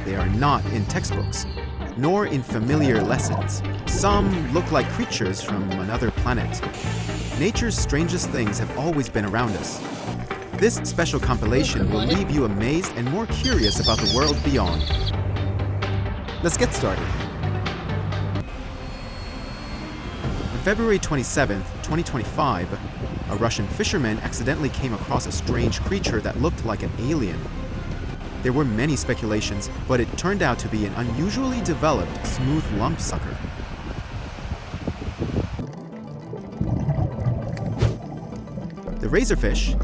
they are not in textbooks, nor in familiar lessons. Some look like creatures from another planet. Nature's strangest things have always been around us. This special compilation will leave you amazed and more curious about the world beyond. Let's get started. On February 27, 2025, a Russian fisherman accidentally came across a strange creature that looked like an alien. There were many speculations, but it turned out to be an unusually developed smooth lump sucker. The razorfish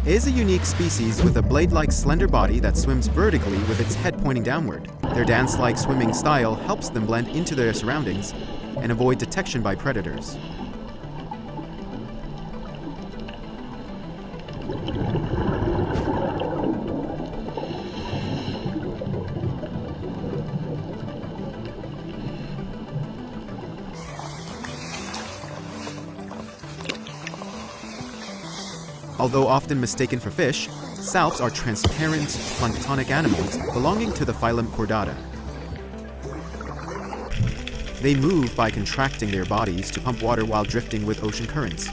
is a unique species with a blade-like slender body that swims vertically with its head pointing downward. Their dance-like swimming style helps them blend into their surroundings and avoid detection by predators. Although often mistaken for fish, salps are transparent, planktonic animals belonging to the phylum Chordata. They move by contracting their bodies to pump water while drifting with ocean currents.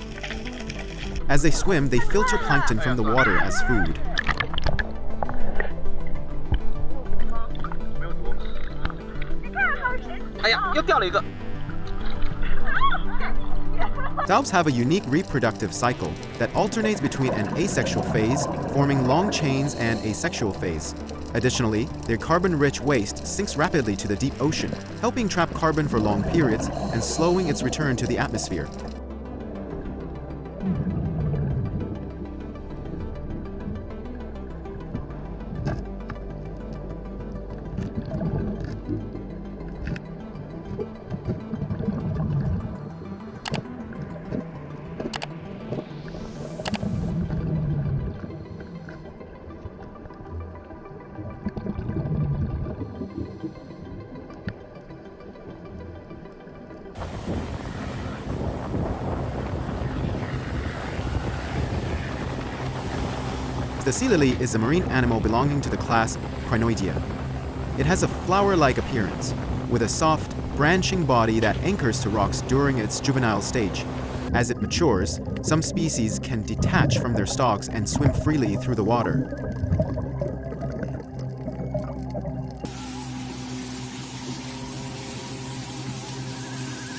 As they swim, they filter plankton from the water as food. Salps have a unique reproductive cycle that alternates between an asexual phase, forming long chains, and a sexual phase. Additionally, their carbon-rich waste sinks rapidly to the deep ocean, helping trap carbon for long periods and slowing its return to the atmosphere. The sea lily is a marine animal belonging to the class Crinoidea. It has a flower-like appearance, with a soft, branching body that anchors to rocks during its juvenile stage. As it matures, some species can detach from their stalks and swim freely through the water.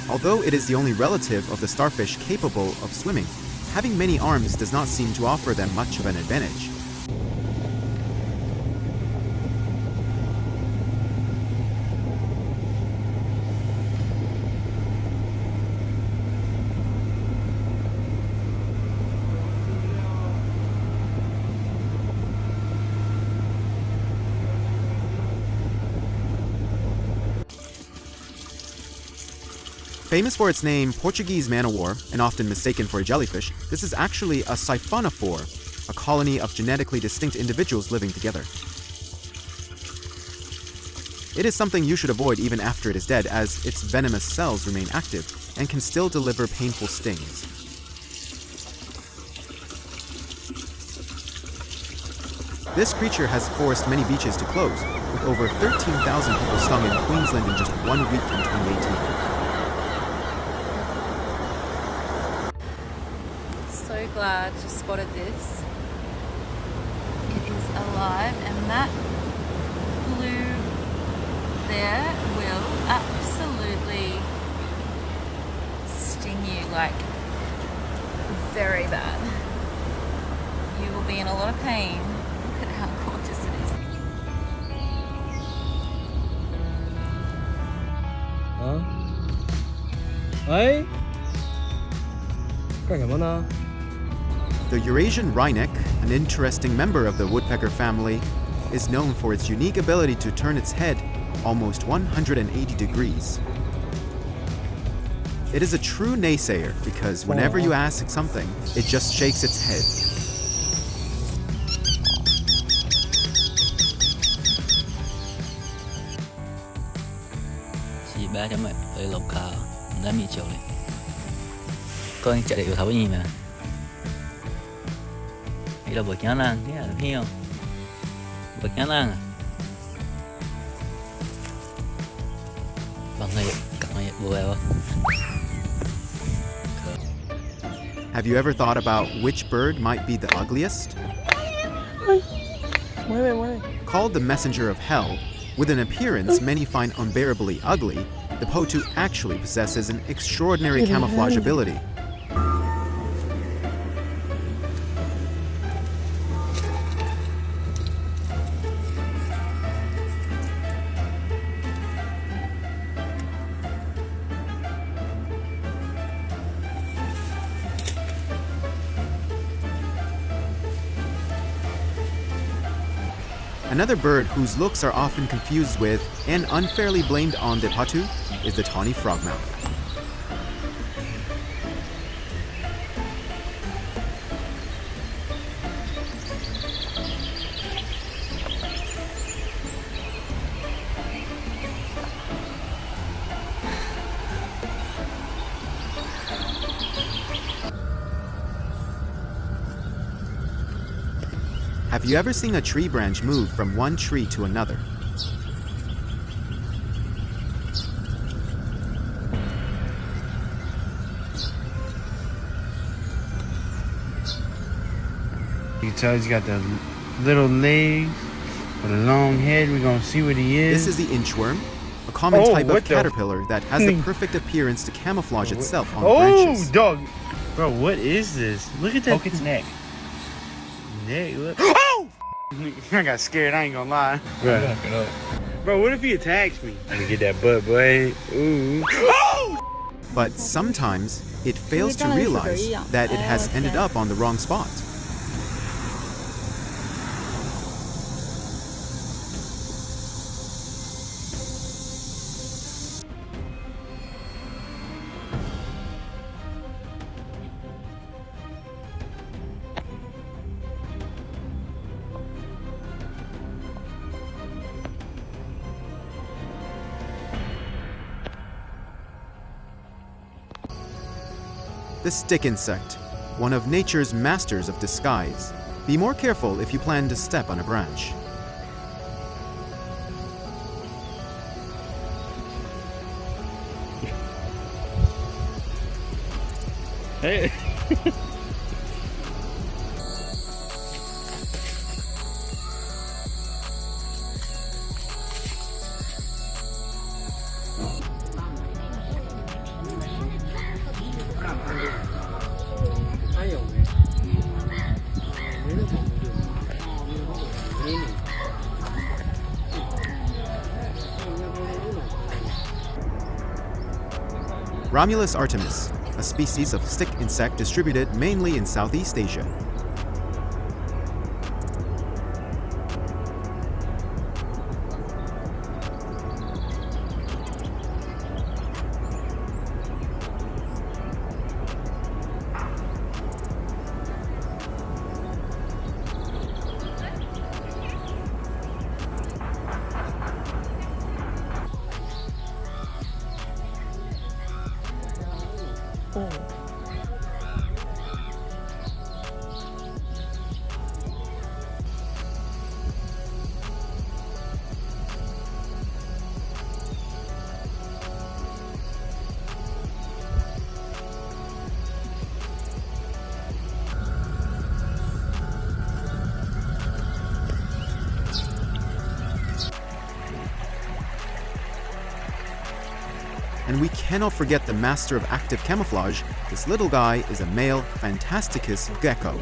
Although it is the only relative of the starfish capable of swimming, having many arms does not seem to offer them much of an advantage. Famous for its name, Portuguese man-o'-war, and often mistaken for a jellyfish, this is actually a siphonophore, a colony of genetically distinct individuals living together. It is something you should avoid even after it is dead, as its venomous cells remain active and can still deliver painful stings. This creature has forced many beaches to close, with over 13,000 people stung in Queensland in just 1 week in 2018. So glad you spotted this. It is alive, and that blue there will absolutely sting you, like very bad. You will be in a lot of pain. Look at how gorgeous it is. Hey? 干什么呢? The Eurasian wryneck, an interesting member of the woodpecker family, is known for its unique ability to turn its head almost 180 degrees. It is a true naysayer because whenever you ask something, it just shakes its head. Chị ba cho mẹ tới lộc khảo, đã bị chiều này. Con chạy được thấu gì mà. Đây là bực nhá lang, thế là hiểu. Bực nhá lang. Have you ever thought about which bird might be the ugliest? Called the messenger of hell, with an appearance many find unbearably ugly, the potu actually possesses an extraordinary camouflage ability. Another bird whose looks are often confused with and unfairly blamed on the potu is the tawny frogmouth. Have you ever seen a tree branch move from one tree to another? You can tell he's got the little legs with a long head. We're gonna see what he is. This is the inchworm, a common type of caterpillar that has the perfect appearance to camouflage itself on branches. Oh, dog! Bro, what is this? Look at that. Poke its neck. Neck, look. Oh! I got scared, I ain't gonna lie. Bro, what if he attacks me? I'm gonna get that butt, boy. Ooh. Oh! But sometimes it fails to realize that it has ended up on the wrong spot. The stick insect, one of nature's masters of disguise. Be more careful if you plan to step on a branch. Hey. Romulus artemis, a species of stick insect distributed mainly in Southeast Asia. And we cannot forget the master of active camouflage. This little guy is a male Fantasticus gecko.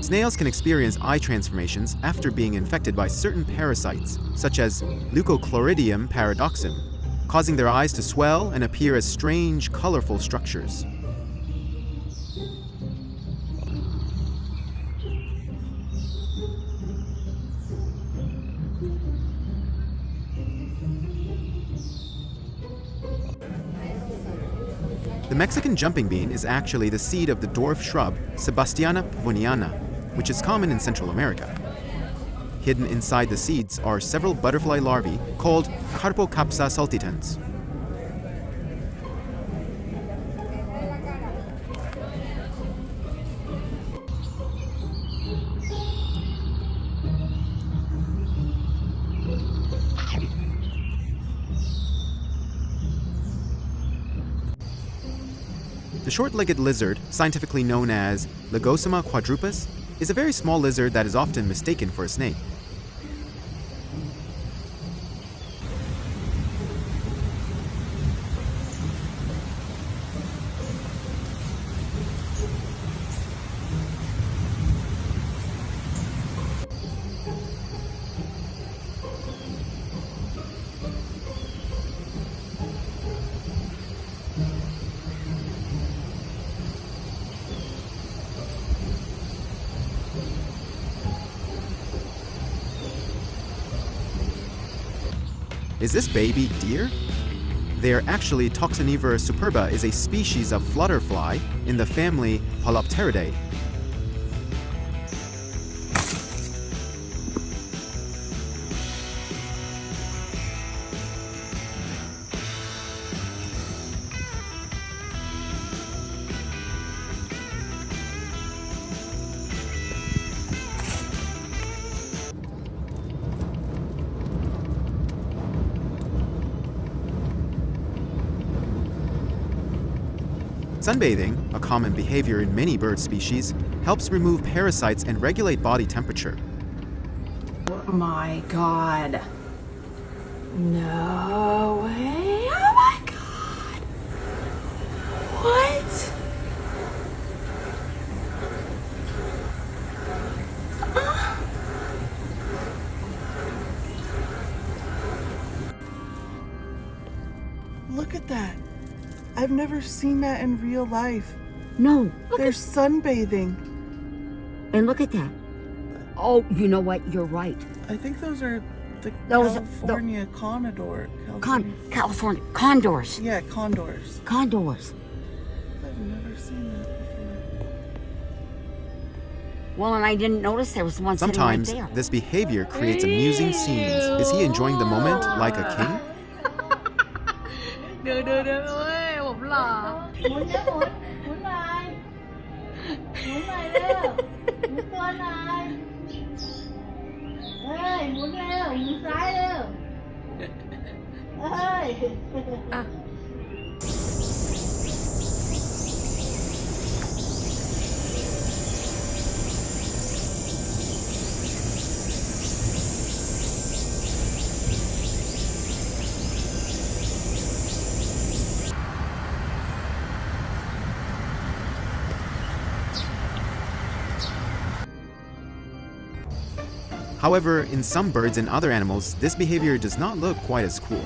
Snails can experience eye transformations after being infected by certain parasites, such as Leucochloridium paradoxum, causing their eyes to swell and appear as strange, colorful structures. The Mexican jumping bean is actually the seed of the dwarf shrub Sebastiana pavoniana, which is common in Central America. Hidden inside the seeds are several butterfly larvae called Carpocapsa saltitans. The short-legged lizard, scientifically known as Lagosoma quadrupus, is a very small lizard that is often mistaken for a snake. Is this baby deer? They are actually Toxinivora superba is a species of flutterfly in the family Holopteridae. Sunbathing, a common behavior in many bird species, helps remove parasites and regulate body temperature. Oh my god. No way. Oh my god. What? Look at that. I've never seen that in real life. No, They're sunbathing. and look at that. Oh, you know what? You're right. I think those are the Those- California condor. California condors. Yeah, condors. Condors. I've never seen that before. Well, and I didn't notice there was one sitting Sometimes right there. this behavior creates amusing scenes. Is he enjoying the moment like a king? Được ơi, một lò. Muốn nhá, muốn này. Muốn này đâu? Muốn con này. Ê, muốn đâu? Muốn trái đâu? Ê. However, in some birds and other animals, this behavior does not look quite as cool.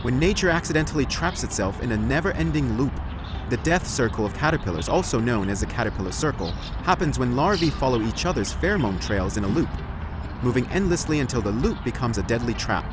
When nature accidentally traps itself in a never-ending loop, the death circle of caterpillars, also known as the caterpillar circle, happens when larvae follow each other's pheromone trails in a loop, moving endlessly until the loop becomes a deadly trap.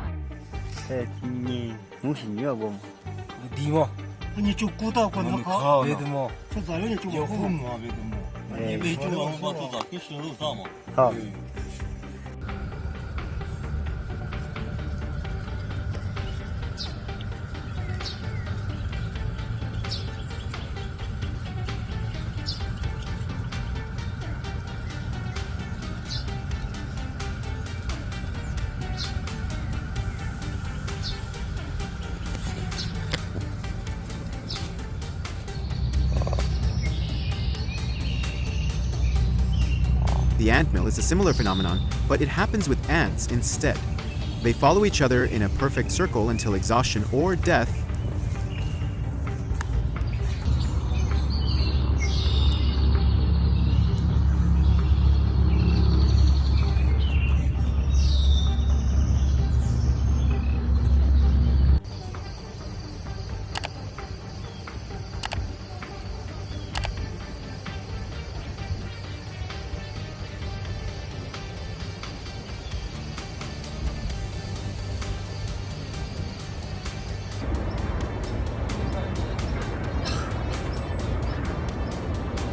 The antmill is a similar phenomenon, but it happens with ants instead. They follow each other in a perfect circle until exhaustion or death.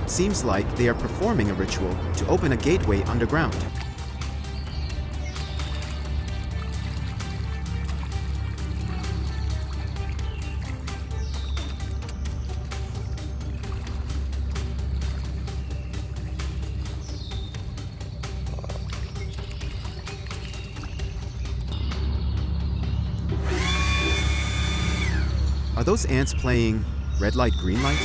Seems like they are performing a ritual to open a gateway underground. Are those ants playing red light, green light?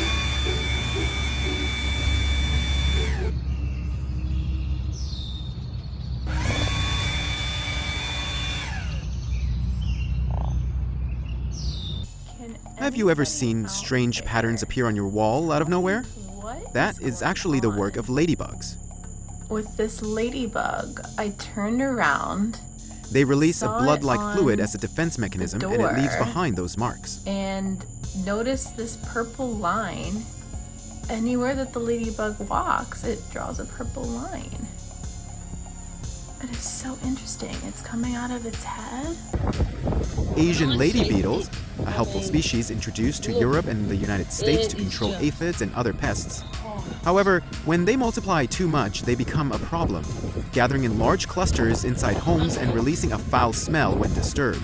Have you ever seen strange patterns appear on your wall out of nowhere? That is actually the work of ladybugs. With this ladybug, I turned around. They release a Saw blood-like it fluid on as a defense mechanism, the and it leaves door. behind those marks. And noticed this purple line. Anywhere that the ladybug walks, it draws a purple line. It is so interesting. It's coming out of its head. Asian lady beetles, a helpful species introduced to Europe and the United States to control aphids and other pests. However, when they multiply too much, they become a problem, gathering in large clusters inside homes and releasing a foul smell when disturbed.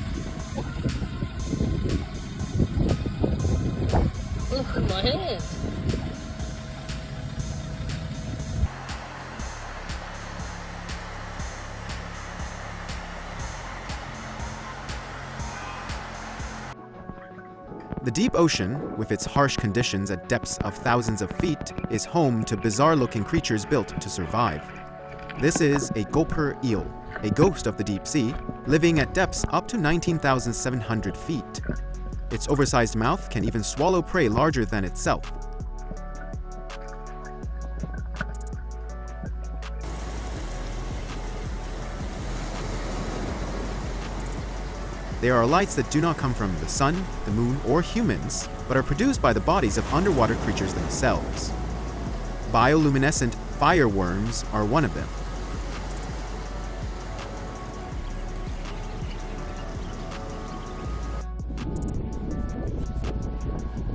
The deep ocean, with its harsh conditions at depths of thousands of feet, is home to bizarre-looking creatures built to survive. This is a gopher eel, a ghost of the deep sea, living at depths up to 19,700 feet. Its oversized mouth can even swallow prey larger than itself. They are lights that do not come from the sun, the moon, or humans, but are produced by the bodies of underwater creatures themselves. Bioluminescent fireworms are one of them.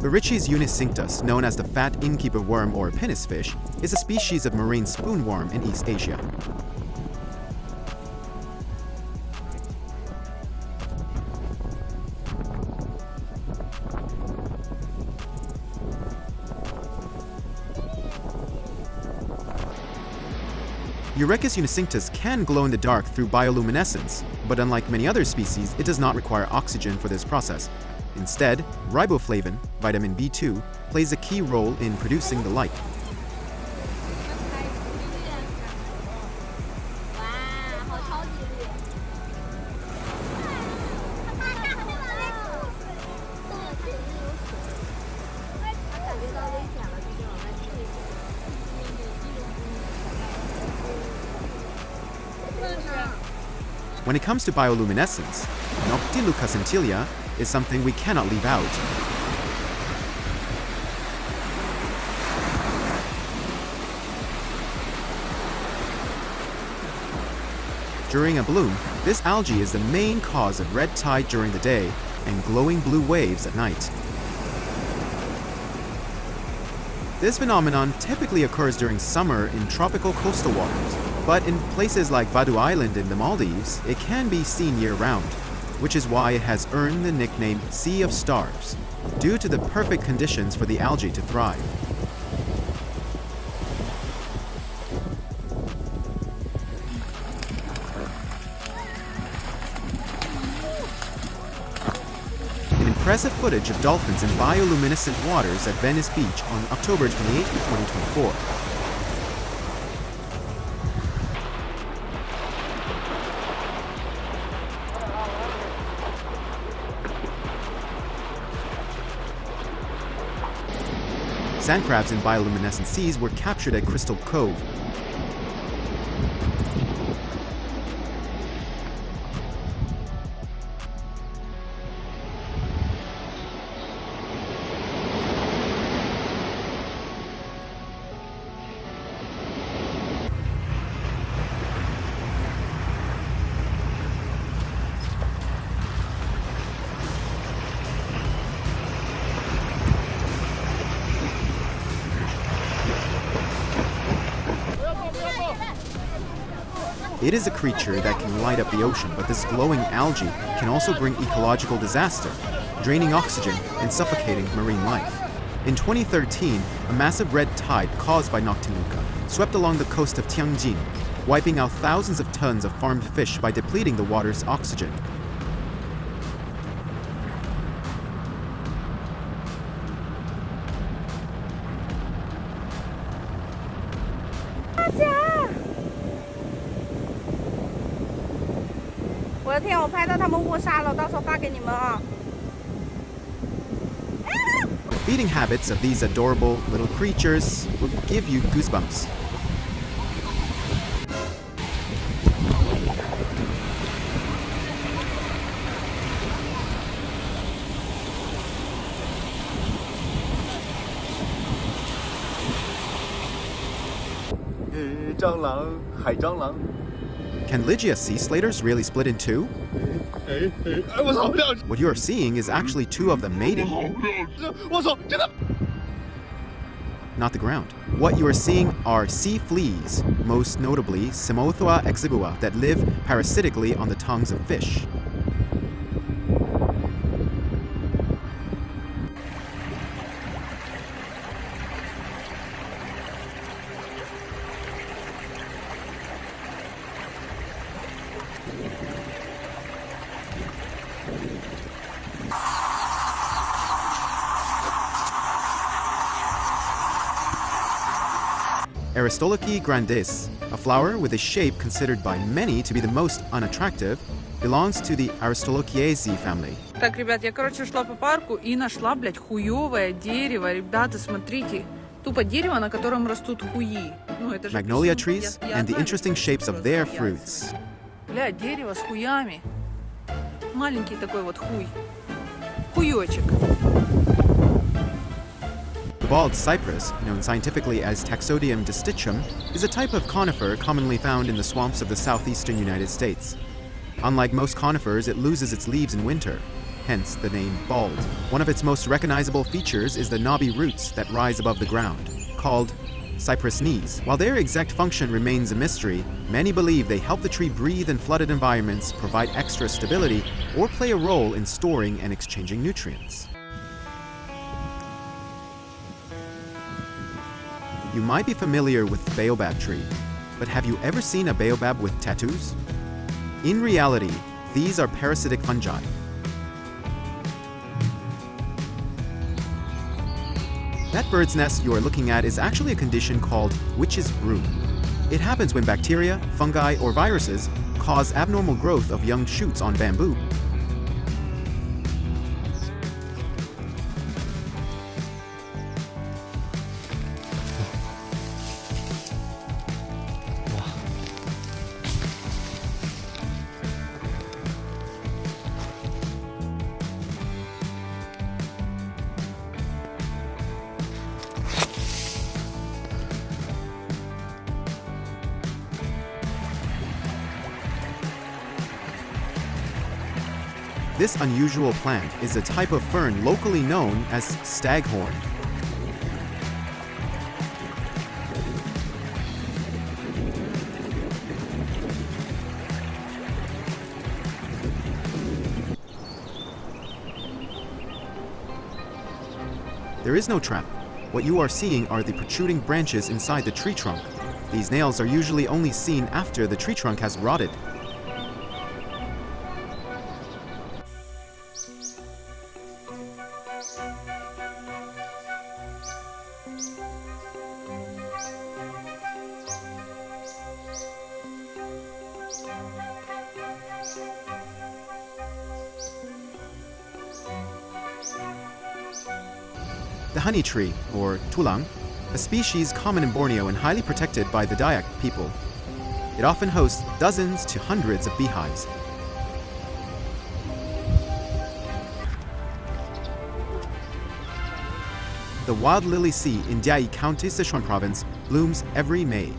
Berichis unicinctus, known as the fat innkeeper worm or pinus fish, is a species of marine spoonworm in East Asia. Eurychus unicinctus can glow in the dark through bioluminescence, but unlike many other species, it does not require oxygen for this process. Instead, riboflavin, vitamin B2, plays a key role in producing the light. When it comes to bioluminescence, Noctiluca is something we cannot leave out. During a bloom, this algae is the main cause of red tide during the day and glowing blue waves at night. This phenomenon typically occurs during summer in tropical coastal waters, but in places like Vadu Island in the Maldives, it can be seen year-round, which is why it has earned the nickname Sea of Stars, due to the perfect conditions for the algae to thrive. Impressive footage of dolphins in bioluminescent waters at Venice Beach on October 28, 2024. Sand crabs in bioluminescent seas were captured at Crystal Cove. It is a creature that can light up the ocean, but this glowing algae can also bring ecological disaster, draining oxygen and suffocating marine life. In 2013, a massive red tide caused by Noctiluca swept along the coast of Tianjin, wiping out thousands of tons of farmed fish by depleting the water's oxygen. The feeding habits of these adorable little creatures will give you goosebumps. Can Ligia sea slaters really split in two? What you are seeing is actually two of them mating, not the ground. What you are seeing are sea fleas, most notably Simothua exigua, that live parasitically on the tongues of fish. Aristolochi grandis, a flower with a shape considered by many to be the most unattractive, belongs to the Aristolochiaceae family. Так, ребят, я, шла по парку и нашла, хуёвое дерево. Ребята, смотрите. Тупо дерево, на котором растут хуи. Ну, это же Magnolia trees and the interesting shapes of their fruits. Бля, дерево с хуями. Маленький такой вот хуй. Хуёчек. The bald cypress, known scientifically as Taxodium distichum, is a type of conifer commonly found in the swamps of the southeastern United States. Unlike most conifers, it loses its leaves in winter, hence the name bald. One of its most recognizable features is the knobby roots that rise above the ground, called cypress knees. While their exact function remains a mystery, many believe they help the tree breathe in flooded environments, provide extra stability, or play a role in storing and exchanging nutrients. You might be familiar with the baobab tree, but have you ever seen a baobab with tattoos? In reality, these are parasitic fungi. That bird's nest you are looking at is actually a condition called witch's brew. It happens when bacteria, fungi, or viruses cause abnormal growth of young shoots on bamboo. This unusual plant is a type of fern locally known as staghorn. There is no trap. What you are seeing are the protruding branches inside the tree trunk. These nails are usually only seen after the tree trunk has rotted. The honey tree, or tulang, a species common in Borneo and highly protected by the Dayak people. It often hosts dozens to hundreds of beehives. The wild lily sea in Jiai County, Sichuan Province, blooms every May.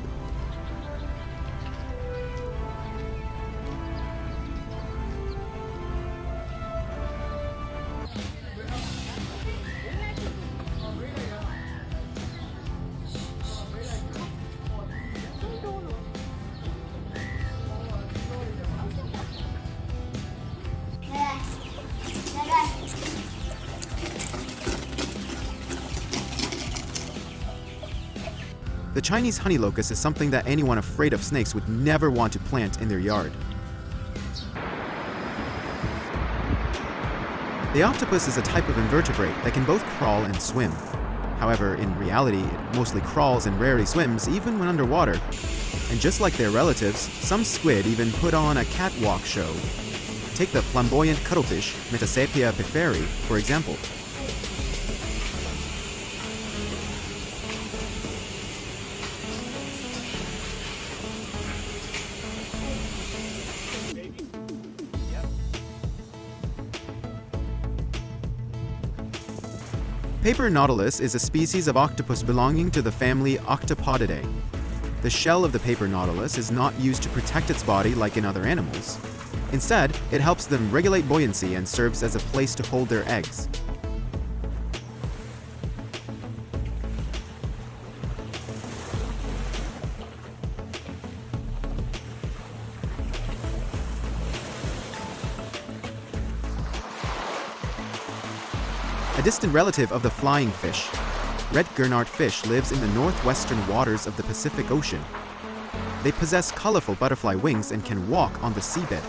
The Chinese honey locust is something that anyone afraid of snakes would never want to plant in their yard. The octopus is a type of invertebrate that can both crawl and swim. However, in reality, it mostly crawls and rarely swims, even when underwater. And just like their relatives, some squid even put on a catwalk show. Take the flamboyant cuttlefish, Metasepia piferi, for example. Paper nautilus is a species of octopus belonging to the family Octopodidae. The shell of the paper nautilus is not used to protect its body like in other animals. Instead, it helps them regulate buoyancy and serves as a place to hold their eggs. A distant relative of the flying fish, red gurnard fish lives in the northwestern waters of the Pacific Ocean. They possess colorful butterfly wings and can walk on the seabed.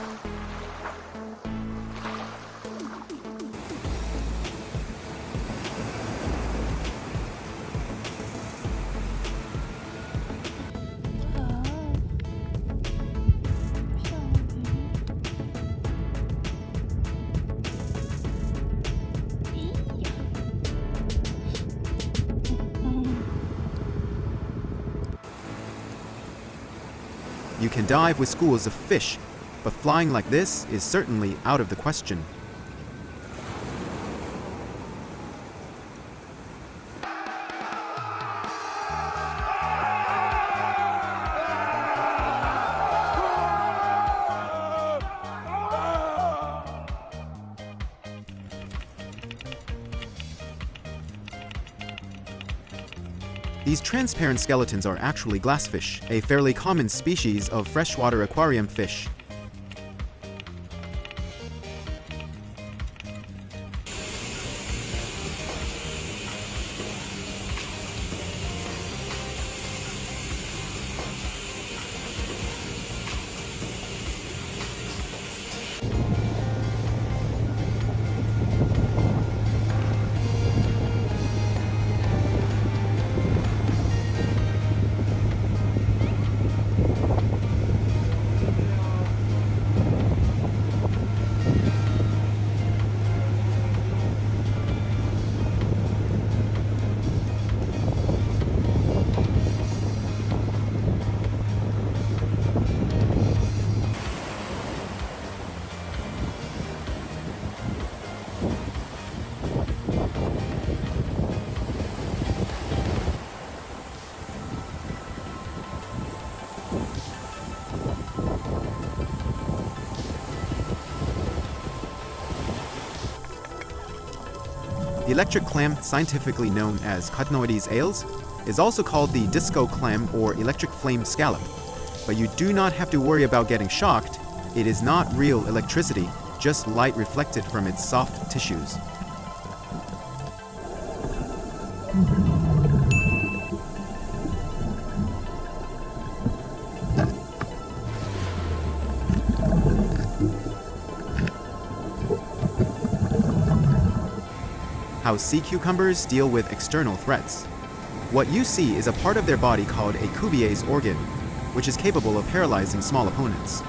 You can dive with schools of fish, but flying like this is certainly out of the question. These transparent skeletons are actually glassfish, a fairly common species of freshwater aquarium fish. The electric clam, scientifically known as Cotnoides ales, is also called the disco clam or electric flame scallop. But you do not have to worry about getting shocked. It is not real electricity, just light reflected from its soft tissues. How sea cucumbers deal with external threats. What you see is a part of their body called a Cuvier's organ, which is capable of paralyzing small opponents.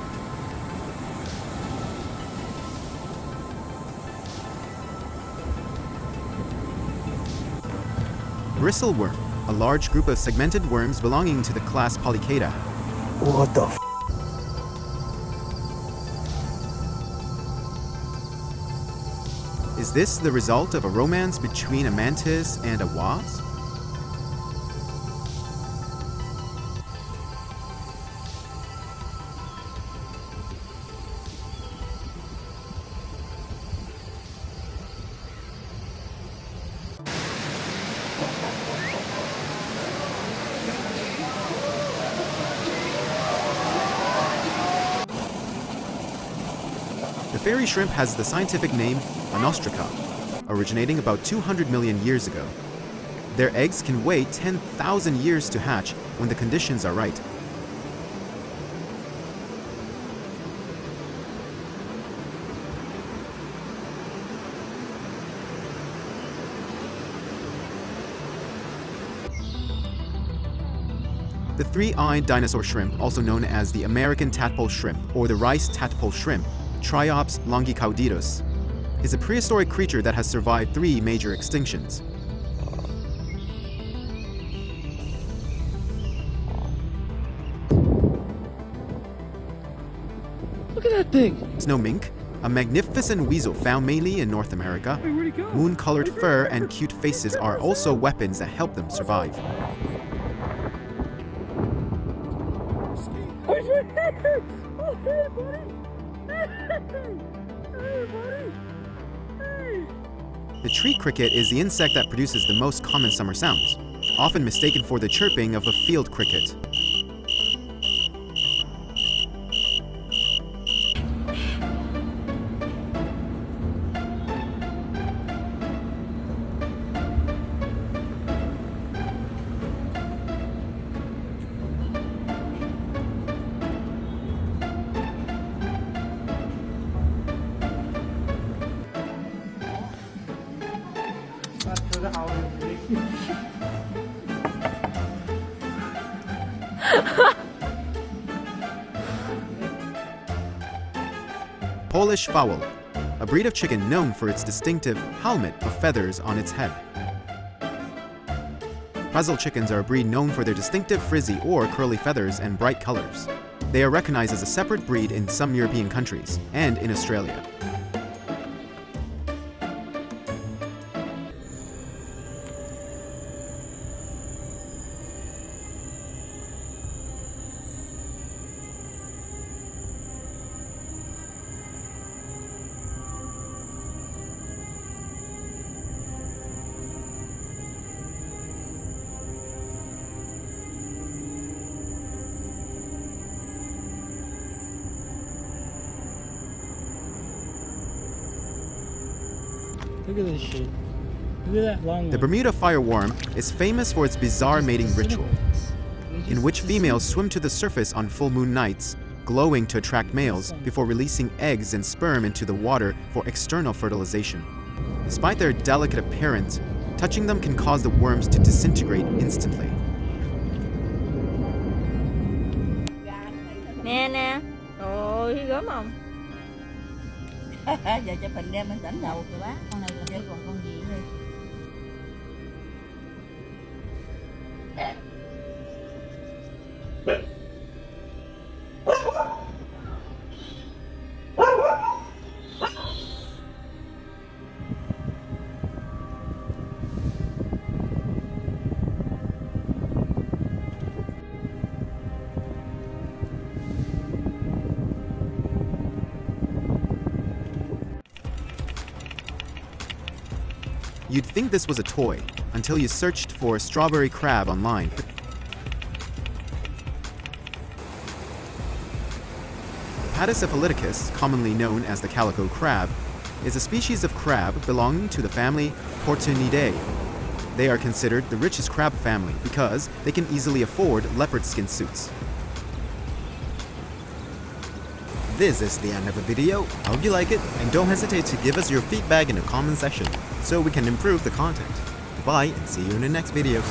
bristleworm, a large group of segmented worms belonging to the class Polychaeta. What the f? Is this the result of a romance between a mantis and a wasp? The fairy shrimp has the scientific name Monostraca, originating about 200 million years ago. Their eggs can wait 10,000 years to hatch when the conditions are right. The three-eyed dinosaur shrimp, also known as the American tadpole shrimp or the rice tadpole shrimp, Triops longicauditus, is a prehistoric creature that has survived 3 major extinctions. Look at that thing. Snow mink, a magnificent weasel found mainly in North America. Where'd he go? Moon-colored fur and cute faces are also weapons that help them survive. The tree cricket is the insect that produces the most common summer sounds, often mistaken for the chirping of a field cricket. Polish fowl, a breed of chicken known for its distinctive helmet of feathers on its head. Puzzle chickens are a breed known for their distinctive frizzy or curly feathers and bright colors. They are recognized as a separate breed in some European countries and in Australia. Look at this shit. Look at that long one. The Bermuda fireworm is famous for its bizarre mating ritual, in which females swim to the surface on full moon nights, glowing to attract males before releasing eggs and sperm into the water for external fertilization. Despite their delicate appearance, touching them can cause the worms to disintegrate instantly. Nè nè. Ôi gớm không? Giờ chụp hình đem lên đỉnh đầu kìa bác. Con này là chứ còn con gì đi. You'd think this was a toy until you searched for strawberry crab online. Patacephalyticus, commonly known as the calico crab, is a species of crab belonging to the family Portunidae. They are considered the richest crab family because they can easily afford leopard skin suits. This is the end of the video. I hope you like it, and don't hesitate to give us your feedback in the comment section so we can improve the content. Goodbye and see you in the next videos.